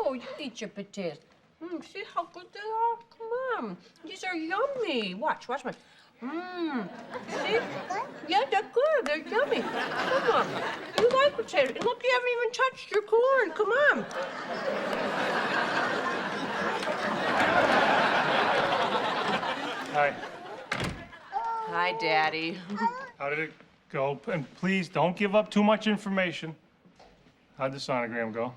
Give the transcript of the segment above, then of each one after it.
No, you eat your potatoes. See how good they are? Come on. These are yummy. Watch my. See? Yeah, they're good. They're yummy. Come on. You like potatoes. And look, you haven't even touched your corn. Come on. Hi. Hi, Daddy. How did it go? And please don't give up too much information. How'd the sonogram go?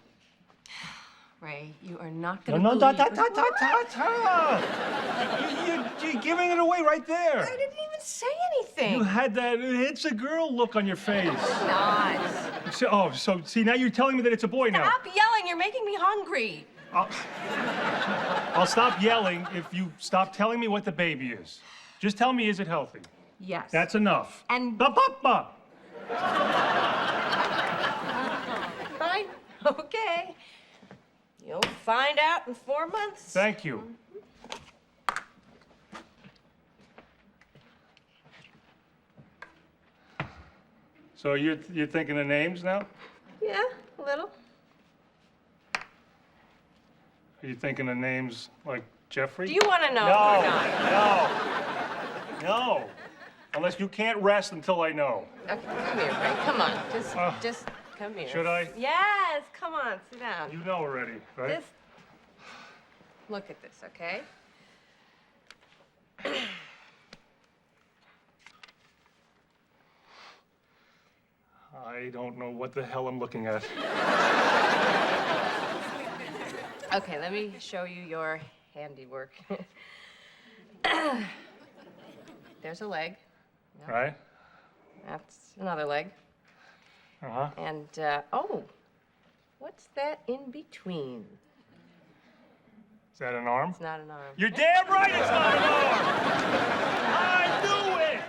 Ray, you are not going to No, believe... You're giving it away right there. I didn't even say anything. You had that it's a girl look on your face. Not. So see, now you're telling me that it's a boy now. Stop yelling. You're making me hungry. I'll stop yelling if you stop telling me what the baby is. Just tell me, is it healthy? Yes. That's enough. And... Papa! Fine. Okay. You'll find out in 4 months. Thank you. So you're thinking of names now? Yeah, a little. Are you thinking of names like Jeffrey? Do you want to know or not? No. Unless you can't rest until I know. Okay, come here, Ray. Come on. Just come here. Should I? Yes. Come on. Sit down. You know already, right? Look at this, okay? I don't know what the hell I'm looking at. Okay, let me show you your handiwork. There's a leg. Yep. Right? That's another leg. Uh-huh. And, oh, what's that in between? Is that an arm? It's not an arm. You're damn right it's not an arm! I knew it!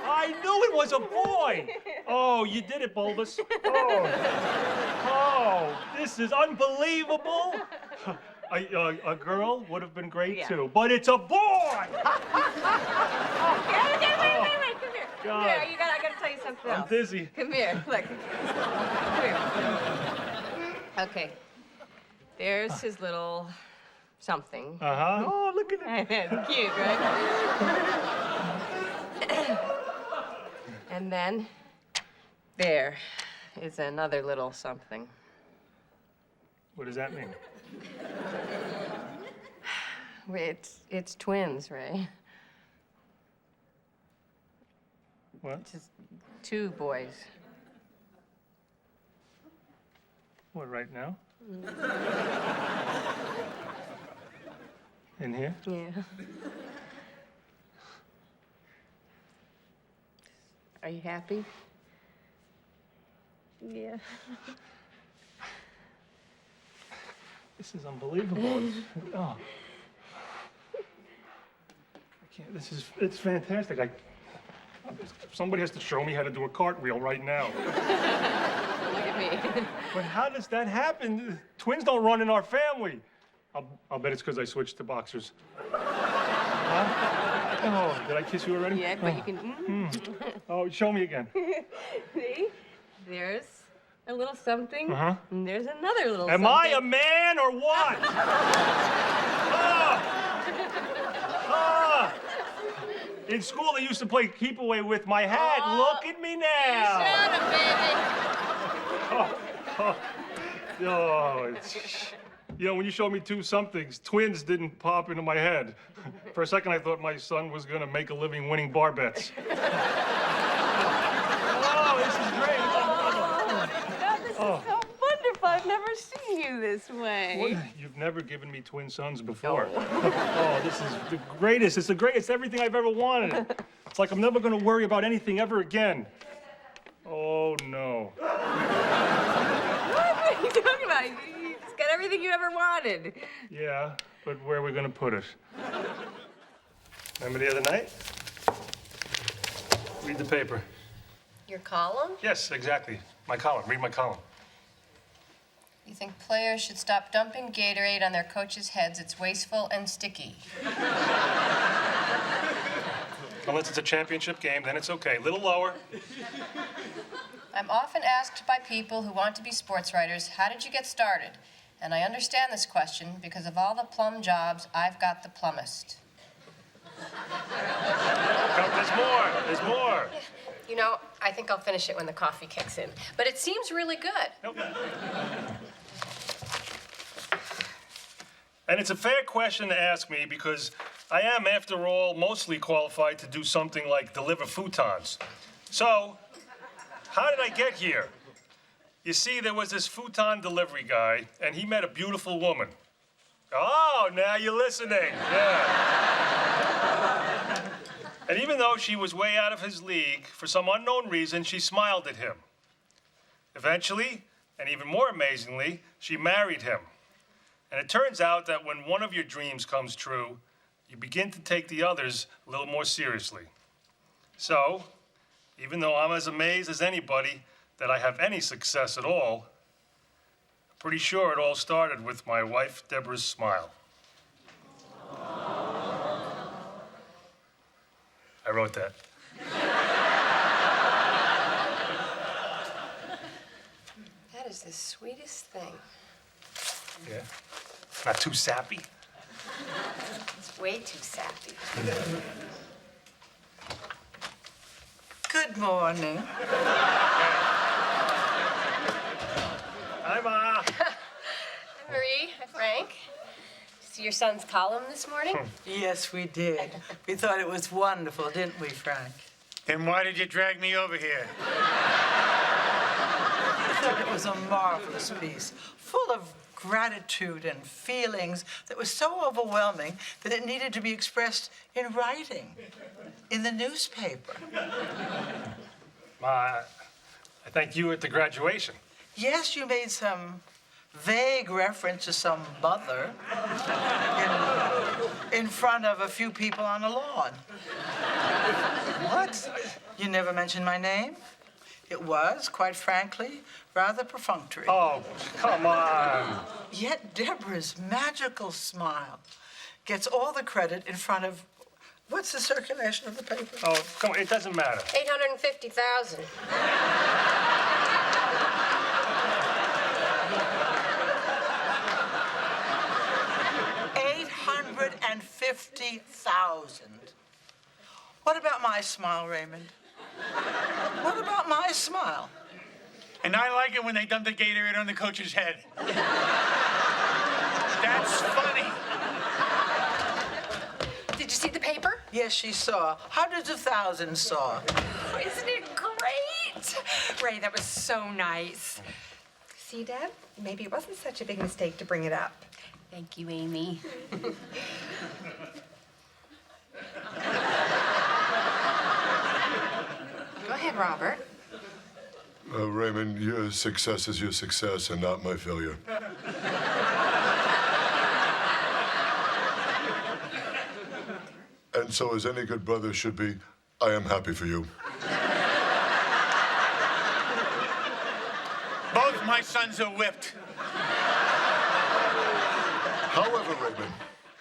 I knew it was a boy! Oh, you did it, Bulbous. Oh, this is unbelievable. A girl would have been great, too, but it's a boy! Okay, wait, come here. God. Come here, I gotta tell you something else. I'm dizzy. Come here, look. Come here. Okay. There's his little something. Uh-huh. Oh, look at it. Cute, right? And then there is another little something. What does that mean? It's twins, Ray. What? Just 2 boys. What, right now? In here? Yeah. Are you happy? Yeah. This is unbelievable. Oh. It's fantastic. Somebody has to show me how to do a cartwheel right now. Look at me. But how does that happen? Twins don't run in our family. I'll bet it's because I switched to boxers. Huh? Oh, did I kiss you already? Yeah, but you can... Oh, show me again. See? There's a little something. Uh-huh. And there's another little Am something. I a man or what? In school, they used to play keep away with my hat. Look at me now. When you showed me 2 somethings, twins didn't pop into my head. For a second, I thought my son was going to make a living winning bar bets. Oh, this is great. This is so wonderful. I've never seen you this way. What? You've never given me twin sons before. Oh, this is the greatest. It's the greatest. It's everything I've ever wanted. It's like I'm never going to worry about anything ever again. Oh, no. What are you talking about? You just got everything you ever wanted. Yeah, but where are we going to put it? Remember the other night? Read the paper. Your column? Yes, exactly. My column. Read my column. You think players should stop dumping Gatorade on their coaches' heads. It's wasteful and sticky. Unless it's a championship game, then it's okay. A little lower. I'm often asked by people who want to be sports writers, how did you get started? And I understand this question because of all the plum jobs, I've got the plumbest. Come, there's more. There's more. You know, I think I'll finish it when the coffee kicks in. But it seems really good. Nope. And it's a fair question to ask me because I am, after all, mostly qualified to do something like deliver futons. So, how did I get here? You see, there was this futon delivery guy, and he met a beautiful woman. Oh, now you're listening. Yeah. And even though she was way out of his league, for some unknown reason, she smiled at him. Eventually, and even more amazingly, she married him. And it turns out that when one of your dreams comes true, you begin to take the others a little more seriously. So, even though I'm as amazed as anybody that I have any success at all, I'm pretty sure it all started with my wife, Deborah's smile. I wrote that. That is the sweetest thing. Yeah? Not too sappy? It's way too sappy. Good morning. Hi, Ma. Hi, Marie. Hi, Frank. See your son's column this morning? Yes, we did. We thought it was wonderful, didn't we, Frank? Then why did you drag me over here? We thought it was a marvelous piece, full of gratitude and feelings that was so overwhelming that it needed to be expressed in writing, in the newspaper. Ma, I thanked you at the graduation. Yes, you made some vague reference to some mother in front of a few people on a lawn. What? You never mentioned my name? It was, quite frankly, rather perfunctory. Oh, come on. Yet Deborah's magical smile gets all the credit in front of, what's the circulation of the paper? Oh, come on, it doesn't matter. 850,000. $850,000. What about my smile, Raymond? What about my smile? And I like it when they dump the Gatorade on the coach's head. That's funny. Did you see the paper? Yes, she saw. Hundreds of thousands saw. Isn't it great? Ray, that was so nice. See, Deb? Maybe it wasn't such a big mistake to bring it up. Thank you, Amy. Go ahead, Robert. Raymond, your success is your success and not my failure. And so, as any good brother should be, I am happy for you. Both my sons are whipped. However, Raymond,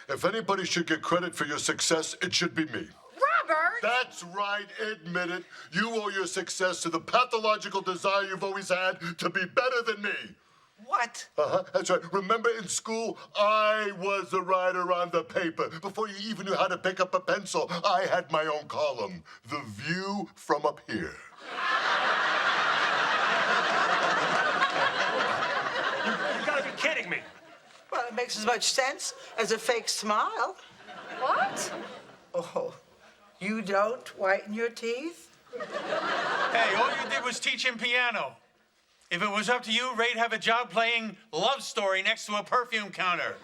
if anybody should get credit for your success, it should be me. Robert! That's right, admit it. You owe your success to the pathological desire you've always had to be better than me. What? That's right. Remember in school, I was the writer on the paper. Before you even knew how to pick up a pencil, I had my own column, The View from Up Here. You gotta be kidding me. Well, it makes as much sense as a fake smile. What? Oh, you don't whiten your teeth? Hey, all you did was teach him piano. If it was up to you, Ray'd have a job playing Love Story next to a perfume counter.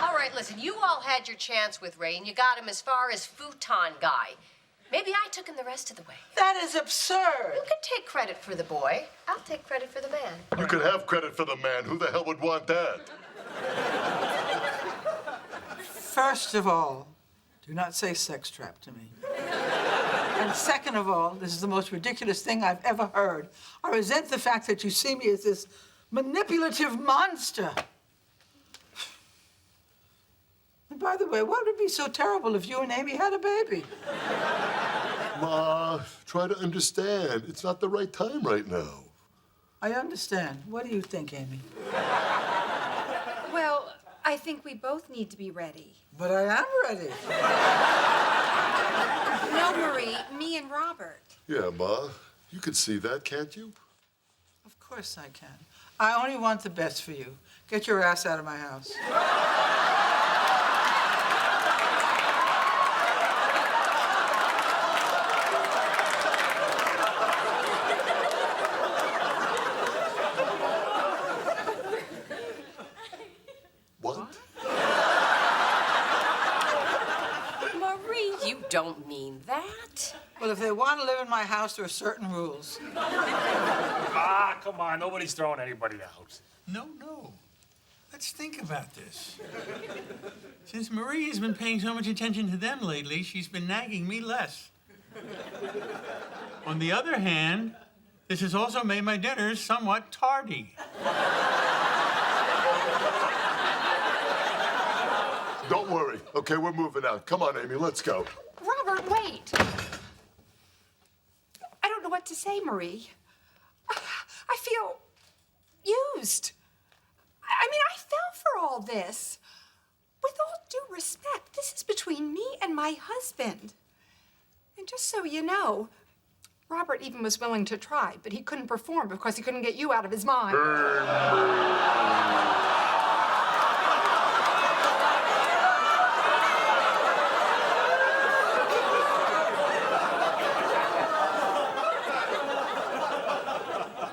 All right, listen, you all had your chance with Ray, and you got him as far as futon guy. Maybe I took him the rest of the way. That is absurd. You can take credit for the boy. I'll take credit for the man. You could have credit for the man. Who the hell would want that? First of all, do not say sex trap to me. And second of all, this is the most ridiculous thing I've ever heard. I resent the fact that you see me as this manipulative monster. And by the way, what would be so terrible if you and Amy had a baby? Ma, try to understand. It's not the right time right now. I understand. What do you think, Amy? Well, I think we both need to be ready. But I am ready. No, Marie, me and Robert. Yeah, Ma. You can see that, can't you? Of course I can. I only want the best for you. Get your ass out of my house. What? Marie, you don't mean that. Well, if they want to live in my house, there are certain rules. Ah, come on. Nobody's throwing anybody out. No. Let's think about this. Since Marie has been paying so much attention to them lately, she's been nagging me less. On the other hand, this has also made my dinners somewhat tardy. Don't worry. Okay, we're moving out. Come on, Amy, let's go. Robert, wait. I don't know what to say, Marie. I feel used. I mean, I fell for all this. With all due respect, this is between me and my husband. And just so you know, Robert even was willing to try, but he couldn't perform because he couldn't get you out of his mind.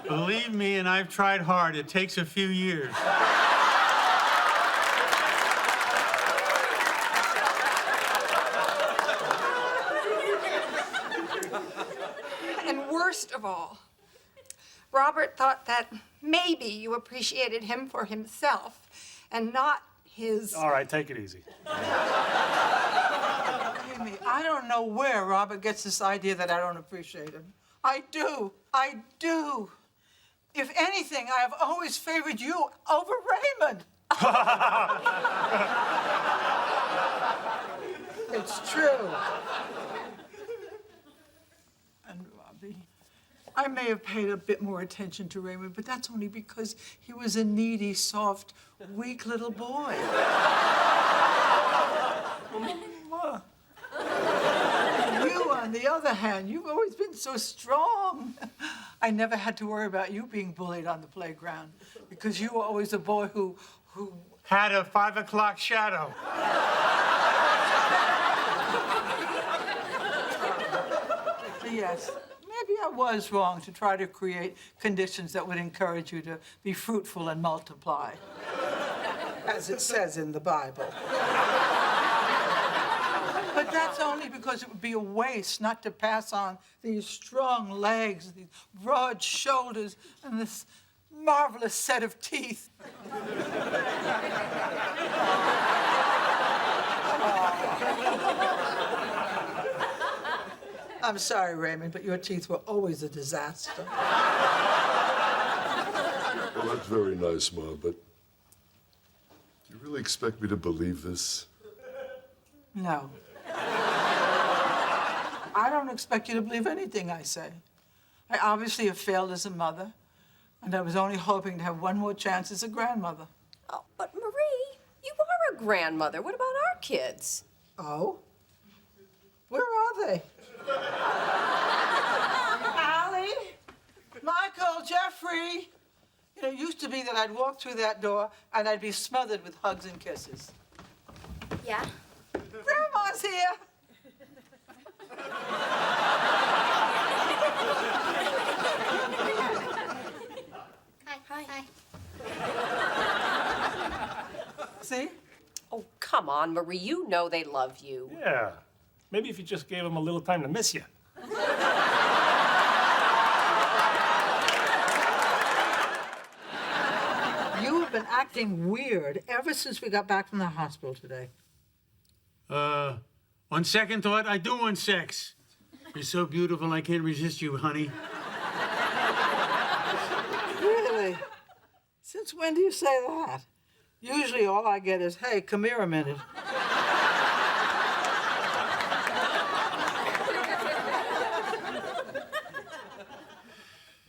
Believe me, and I've tried hard. It takes a few years. And worst of all, Robert thought that maybe you appreciated him for himself and not his... All right, take it easy. Amy, I don't know where Robert gets this idea that I don't appreciate him. I do. If anything, I have always favored you over Raymond. It's true. And Robbie, I may have paid a bit more attention to Raymond, but that's only because he was a needy, soft, weak little boy. You, on the other hand, you've always been so strong. I never had to worry about you being bullied on the playground because you were always a boy who Had a 5 o'clock shadow. Yes, maybe I was wrong to try to create conditions that would encourage you to be fruitful and multiply, as it says in the Bible. But that's only because it would be a waste not to pass on these strong legs, these broad shoulders, and this marvelous set of teeth. I'm sorry, Raymond, but your teeth were always a disaster. Well, that's very nice, Ma, but you really expect me to believe this? No. I don't expect you to believe anything I say. I obviously have failed as a mother, and I was only hoping to have one more chance as a grandmother. Oh, but Marie, you are a grandmother. What about our kids? Oh? Where are they? Allie? Michael, Jeffrey? You know, it used to be that I'd walk through that door and I'd be smothered with hugs and kisses. Yeah? Grandma's here. Hi. See? Oh, come on, Marie. You know they love you. Yeah. Maybe if you just gave them a little time to miss you. You have been acting weird ever since we got back from the hospital today. On second thought, I do want sex. You're so beautiful, I can't resist you, honey. Really? Since when do you say that? Usually all I get is, hey, come here a minute.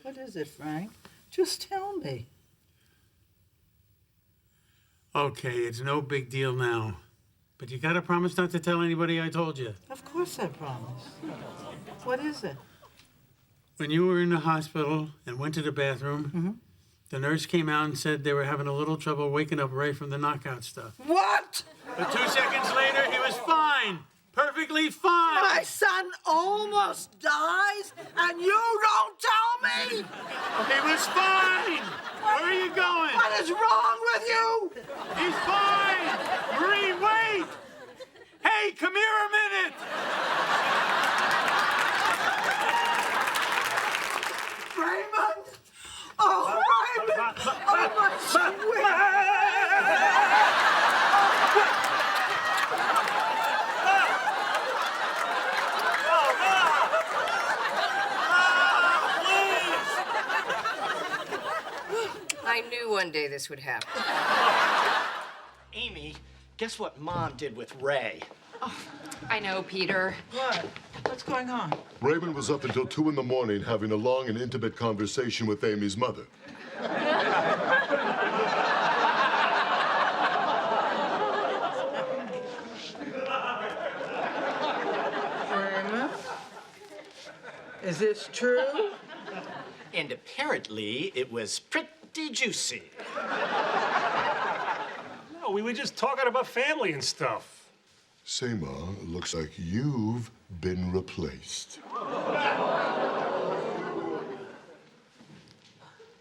What is it, Frank? Just tell me. Okay, it's no big deal now. But you gotta promise not to tell anybody I told you. Of course I promise. What is it? When you were in the hospital and went to the bathroom, the nurse came out and said they were having a little trouble waking up Ray from the knockout stuff. What? But 2 seconds later, he was fine. Perfectly fine. My son almost dies, and you don't tell me? He was fine. Where are you going? What is wrong with you? He's fine. Marie, wait. Hey, come here a minute. Raymond? Oh, Raymond! Oh, my sweet! I knew one day this would happen. Amy, guess what Mom did with Ray? I know, Peter. What? What's going on? Raymond was up until 2 in the morning having a long and intimate conversation with Amy's mother. Raymond? Is this true? And apparently, it was pretty juicy. No, we were just talking about family and stuff. Say, Ma, it looks like you've been replaced.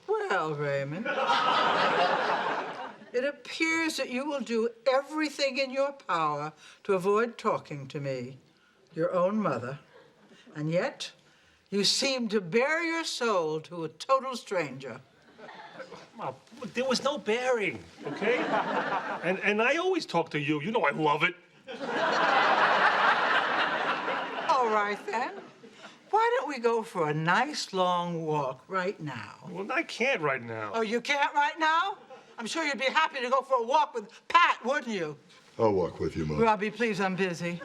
Well, Raymond, it appears that you will do everything in your power to avoid talking to me, your own mother, and yet you seem to bare your soul to a total stranger. Mom, look, there was no bearing, okay? And I always talk to you. You know I love it. All right, then. Why don't we go for a nice long walk right now? Well, I can't right now. Oh, you can't right now? I'm sure you'd be happy to go for a walk with Pat, wouldn't you? I'll walk with you, Ma. Robbie, please, I'm busy.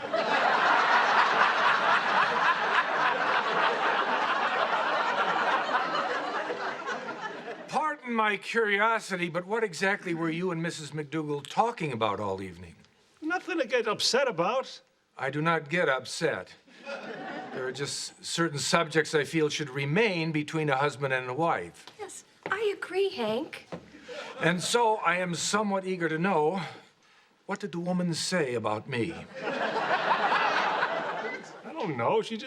Pardon my curiosity, but what exactly were you and Mrs. McDougal talking about all evening? Nothing to get upset about. I do not get upset. There are just certain subjects I feel should remain between a husband and a wife. Yes, I agree, Hank. And so I am somewhat eager to know, what did the woman say about me? I don't know. She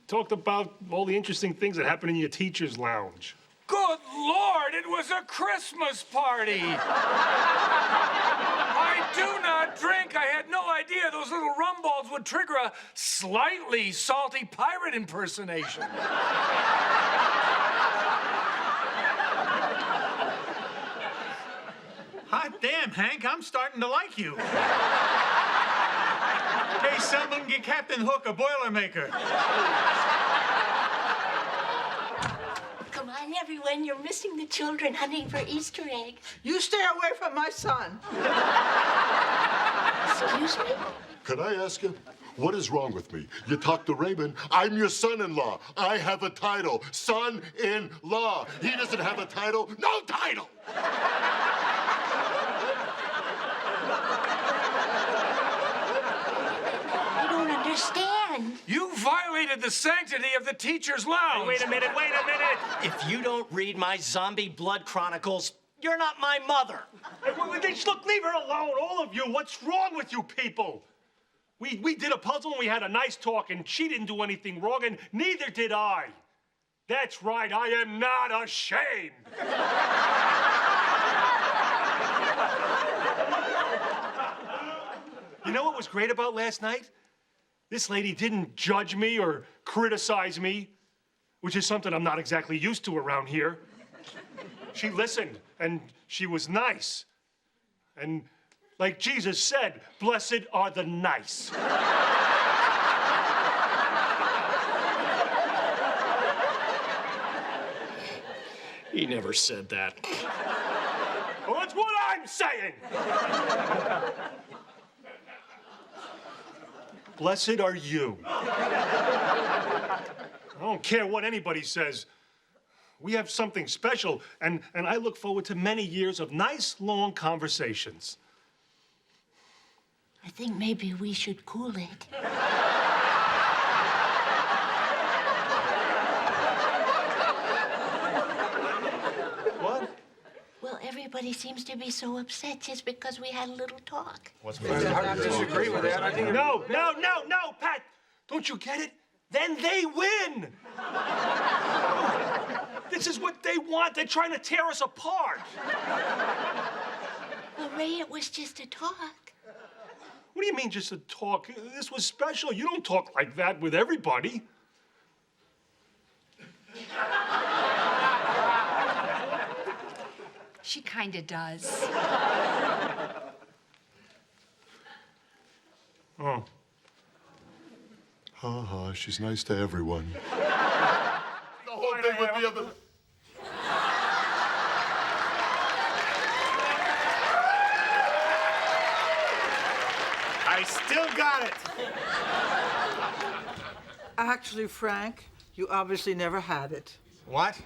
talked about all the interesting things that happened in your teacher's lounge. Good Lord, it was a Christmas party! I do not drink. I had no idea those little rum balls would trigger a slightly salty pirate impersonation. Hot damn, Hank, I'm starting to like you. Hey, someone get Captain Hook a Boilermaker. Come on, everyone. You're missing the children hunting for Easter eggs. You stay away from my son. Excuse me? Could I ask you, what is wrong with me? You talk to Raymond. I'm your son-in-law. I have a title. Son-in-law. He doesn't have a title. No title! I don't understand. You violated the sanctity of the teacher's lounge. Hey, wait a minute. If you don't read my zombie blood chronicles, you're not my mother. Hey, look, leave her alone, all of you. What's wrong with you people? We did a puzzle and we had a nice talk, and she didn't do anything wrong, and neither did I. That's right, I am not ashamed. You know what was great about last night? This lady didn't judge me or criticize me, which is something I'm not exactly used to around here. She listened, and she was nice. And like Jesus said, blessed are the nice. He never said that. Well, that's what I'm saying. Blessed are you. I don't care what anybody says. We have something special, and I look forward to many years of nice, long conversations. I think maybe we should cool it. What? Well, everybody seems to be so upset just because we had a little talk. What's I disagree with that. I think No, Pat! Don't you get it? Then they win! This is what they want. They're trying to tear us apart. Well, Ray, it was just a talk. What do you mean, just a talk? This was special. You don't talk like that with everybody. She kinda does. Oh. Ha, she's nice to everyone. The whole thing with the other... I still got it. Actually, Frank, you obviously never had it. What?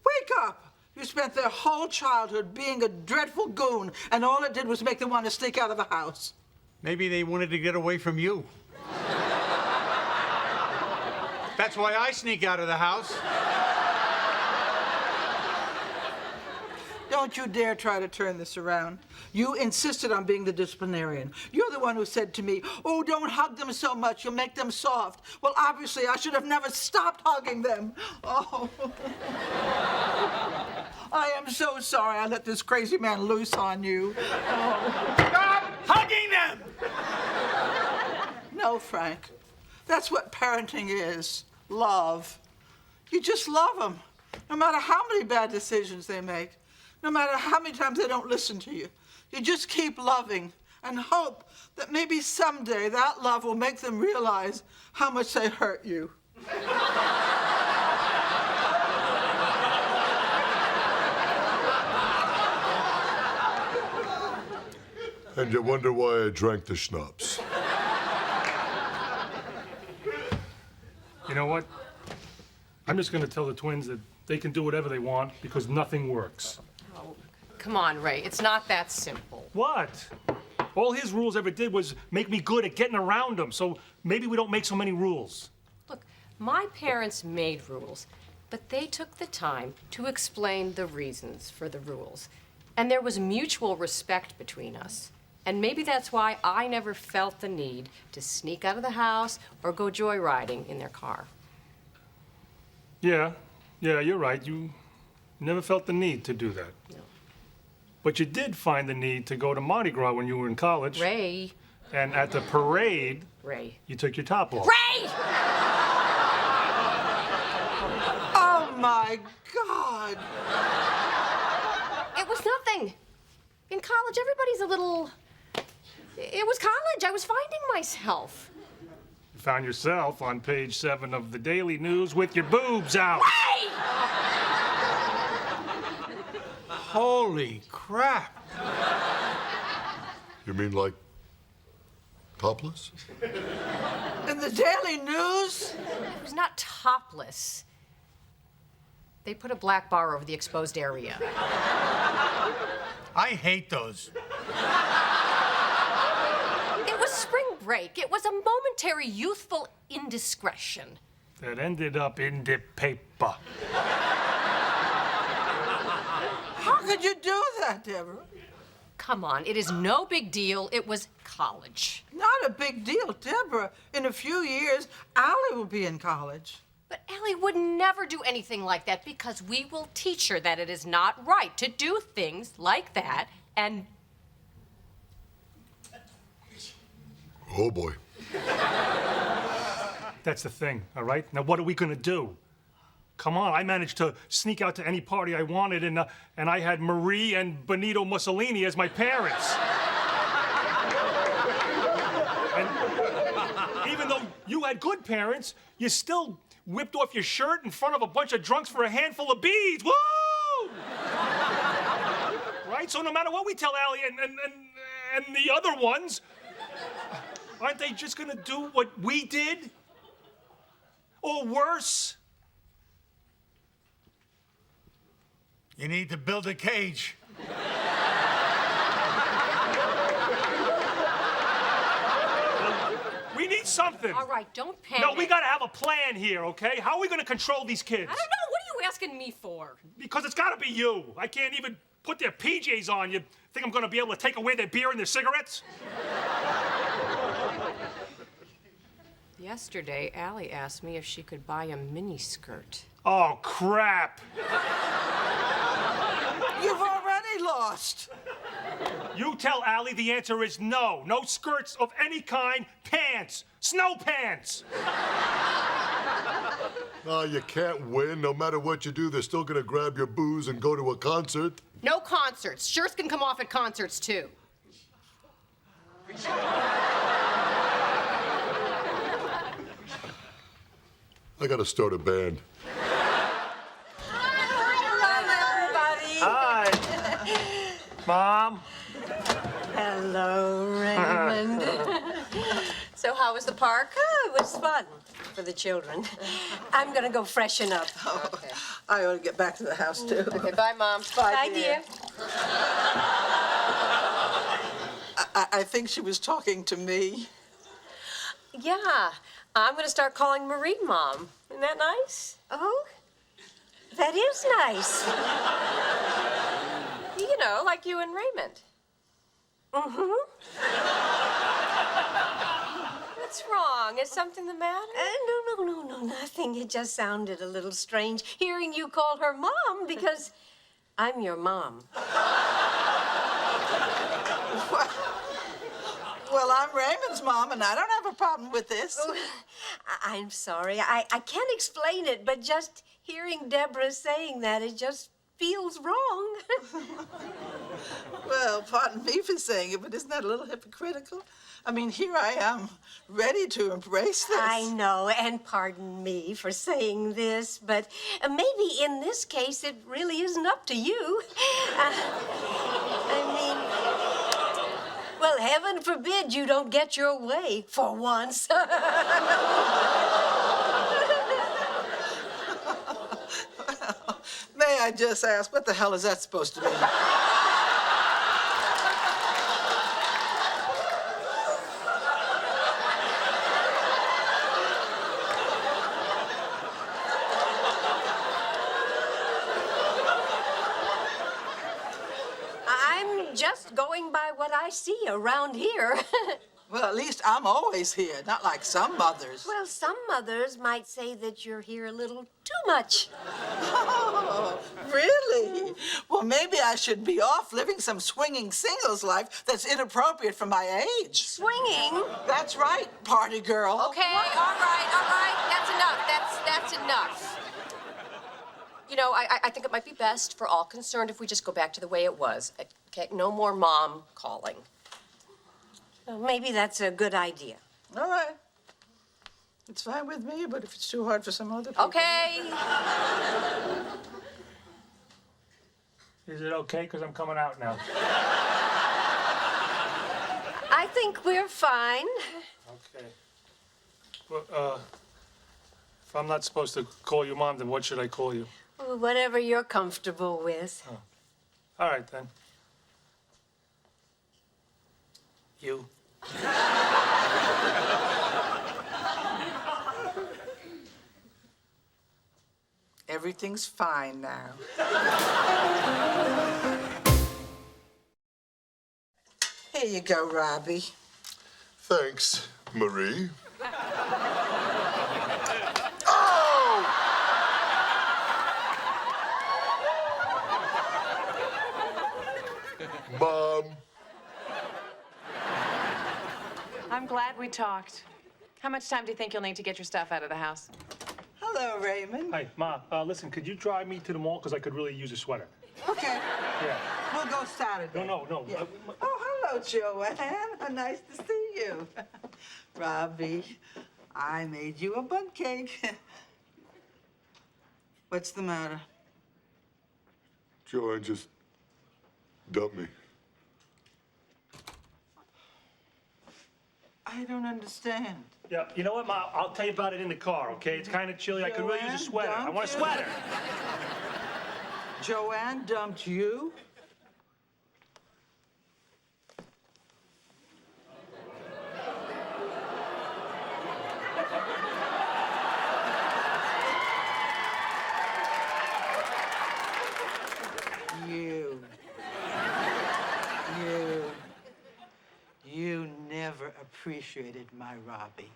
Wake up! You spent their whole childhood being a dreadful goon, and all it did was make them want to sneak out of the house. Maybe they wanted to get away from you. That's why I sneak out of the house. Don't you dare try to turn this around. You insisted on being the disciplinarian. You're the one who said to me, "Oh, don't hug them so much, you'll make them soft." Well, obviously, I should have never stopped hugging them. Oh. I am so sorry I let this crazy man loose on you. Oh. Stop hugging them! No, Frank. That's what parenting is. Love. You just love them, no matter how many bad decisions they make, no matter how many times they don't listen to you. You just keep loving and hope that maybe someday that love will make them realize how much they hurt you. And you wonder why I drank the schnapps. You know what? I'm just going to tell the twins that they can do whatever they want because nothing works. Oh, come on, Ray. It's not that simple. What? All his rules ever did was make me good at getting around them, so maybe we don't make so many rules. Look, my parents made rules, but they took the time to explain the reasons for the rules. And there was mutual respect between us. And maybe that's why I never felt the need to sneak out of the house or go joyriding in their car. Yeah, you're right. You never felt the need to do that. No. But you did find the need to go to Mardi Gras when you were in college. Ray. And at the parade, Ray. you took your top off. Ray! Oh, my God. It was nothing. In college, everybody's a little... It was college. I was finding myself. You found yourself on page 7 of the Daily News with your boobs out. Ray! Holy crap. You mean like topless? In the Daily News? It was not topless. They put a black bar over the exposed area. I hate those. It was spring break. It was a momentary youthful indiscretion. That ended up in the paper. How could you do that, Deborah? Come on, it is no big deal. It was college. Not a big deal, Deborah. In a few years, Allie will be in college. But Ellie would never do anything like that because we will teach her that it is not right to do things like that and... Oh, boy. That's the thing, all right? Now, what are we gonna do? Come on, I managed to sneak out to any party I wanted, and I had Marie and Benito Mussolini as my parents. And even though you had good parents, you still whipped off your shirt in front of a bunch of drunks for a handful of beads. Woo! Right? So no matter what we tell Allie and the other ones, aren't they just gonna do what we did? Or worse? You need to build a cage. We need something. All right, don't panic. No, we gotta have a plan here, okay? How are we gonna control these kids? I don't know. What are you asking me for? Because it's gotta be you. I can't even put their PJs on. You think I'm gonna be able to take away their beer and their cigarettes? Yesterday, Allie asked me if she could buy a mini skirt. Oh, crap. You've already lost. You tell Allie the answer is no. No skirts of any kind. Pants. Snow pants. Oh, you can't win. No matter what you do, they're still gonna grab your booze and go to a concert. No concerts. Shirts can come off at concerts, too. I gotta start a band. Hi. Mom. Hello, Raymond. So how was the park? Oh, it was fun for the children. I'm gonna go freshen up. Okay. I ought to get back to the house, too. Okay, bye, Mom. Bye, dear. I think she was talking to me. Yeah, I'm gonna start calling Marie Mom. Isn't that nice? Oh, that is nice. You know, like you and Raymond. Mm-hmm. What's wrong? Is something the matter? No, nothing. It just sounded a little strange hearing you call her Mom because I'm your mom. Well, I'm Raymond's mom, and I don't have a problem with this. Oh, I'm sorry. I can't explain it, but just hearing Deborah saying that, it just feels wrong. Well, pardon me for saying it, but isn't that a little hypocritical? I mean, here I am, ready to embrace this. I know, and pardon me for saying this, but maybe in this case it really isn't up to you. Well, heaven forbid you don't get your way for once. May I just ask, what the hell is that supposed to mean? I'm just going by what I see around here. Well, at least I'm always here, not like some mothers. Well, some mothers might say that you're here a little too much. Oh, really? Well, maybe I should be off living some swinging singles life that's inappropriate for my age. Swinging? That's right, party girl. Okay, all right. That's enough. That's enough. You know, I think it might be best for all concerned if we just go back to the way it was. Okay, no more Mom calling. Well, maybe that's a good idea. All right. It's fine with me, but if it's too hard for some other people... Okay. Is it okay? Because I'm coming out now. I think we're fine. Okay. Well, if I'm not supposed to call you Mom, then what should I call you? Whatever you're comfortable with. Oh. All right, then. You. Everything's fine now. Here you go, Robbie. Thanks, Marie. Oh! Mom. I'm glad we talked. How much time do you think you'll need to get your stuff out of the house? Hello, Raymond. Hi, Ma. Listen, could you drive me to the mall? Because I could really use a sweater. Okay. Yeah. We'll go Saturday. No. Yeah. Oh, hello, Joanne. Nice to see you. Robbie, I made you a bun cake. What's the matter? Joanne just dumped me. I don't understand. Yeah, you know what, Ma? I'll tell you about it in the car, okay? It's kind of chilly. I could really use a sweater. I want a sweater. Joanne dumped you? You never appreciated my Robbie.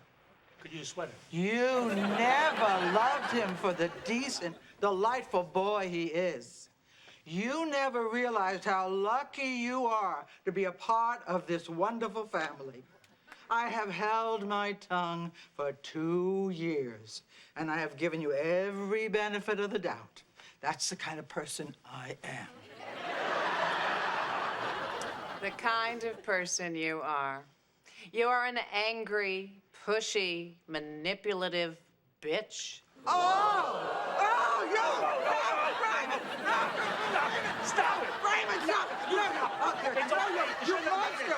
Could you sweat it? You never loved him for the decent, delightful boy he is. You never realized how lucky you are to be a part of this wonderful family. I have held my tongue for 2 years, and I have given you every benefit of the doubt. That's the kind of person I am. The kind of person you are. You are an angry, pushy, manipulative bitch. Raymond! Stop it! Raymond, stop it! You monster!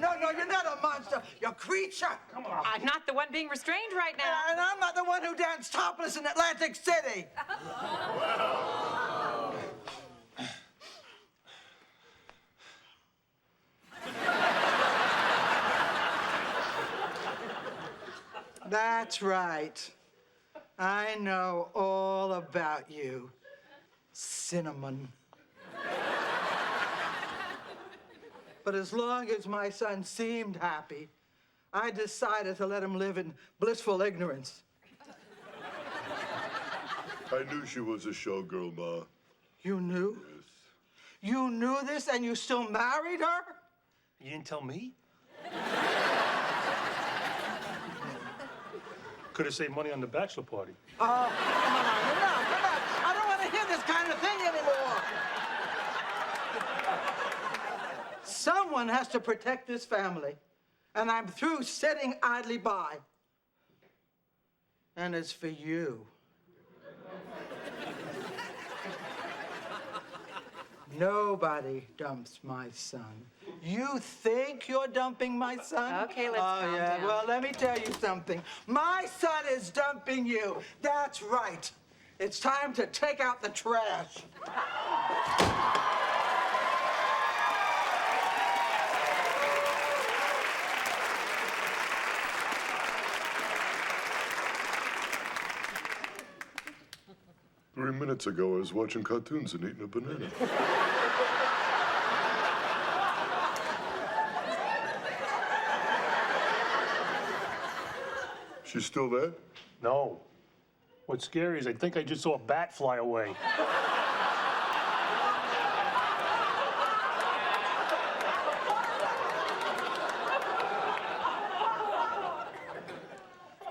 No, you're not a monster. You're a creature. Come on. I'm not the one being restrained right now. And I'm not the one who danced topless in Atlantic City. That's right. I know all about you, Cinnamon. But as long as my son seemed happy, I decided to let him live in blissful ignorance. I knew she was a showgirl, Ma. You knew? Yes. You knew this and you still married her? You didn't tell me? Could have saved money on the bachelor party. Oh, come on. I don't want to hear this kind of thing anymore. Someone has to protect this family, and I'm through sitting idly by. And it's for you. Nobody dumps my son. You think you're dumping my son? Okay, let's calm down. Well, let me tell you something. My son is dumping you. That's right. It's time to take out the trash. 3 minutes ago, I was watching cartoons and eating a banana. She's still there? No. What's scary is I think I just saw a bat fly away.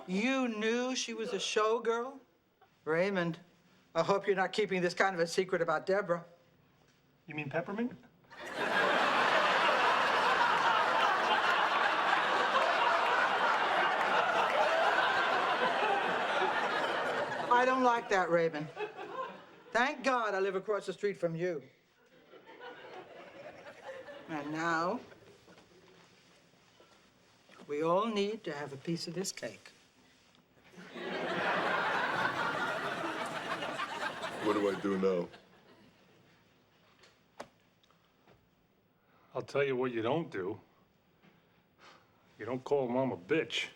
You knew she was a showgirl? Raymond, I hope you're not keeping this kind of a secret about Deborah. You mean peppermint? I don't like that, Raymond. Thank God I live across the street from you. And now, we all need to have a piece of this cake. What do I do now? I'll tell you what you don't do. You don't call Mom a bitch.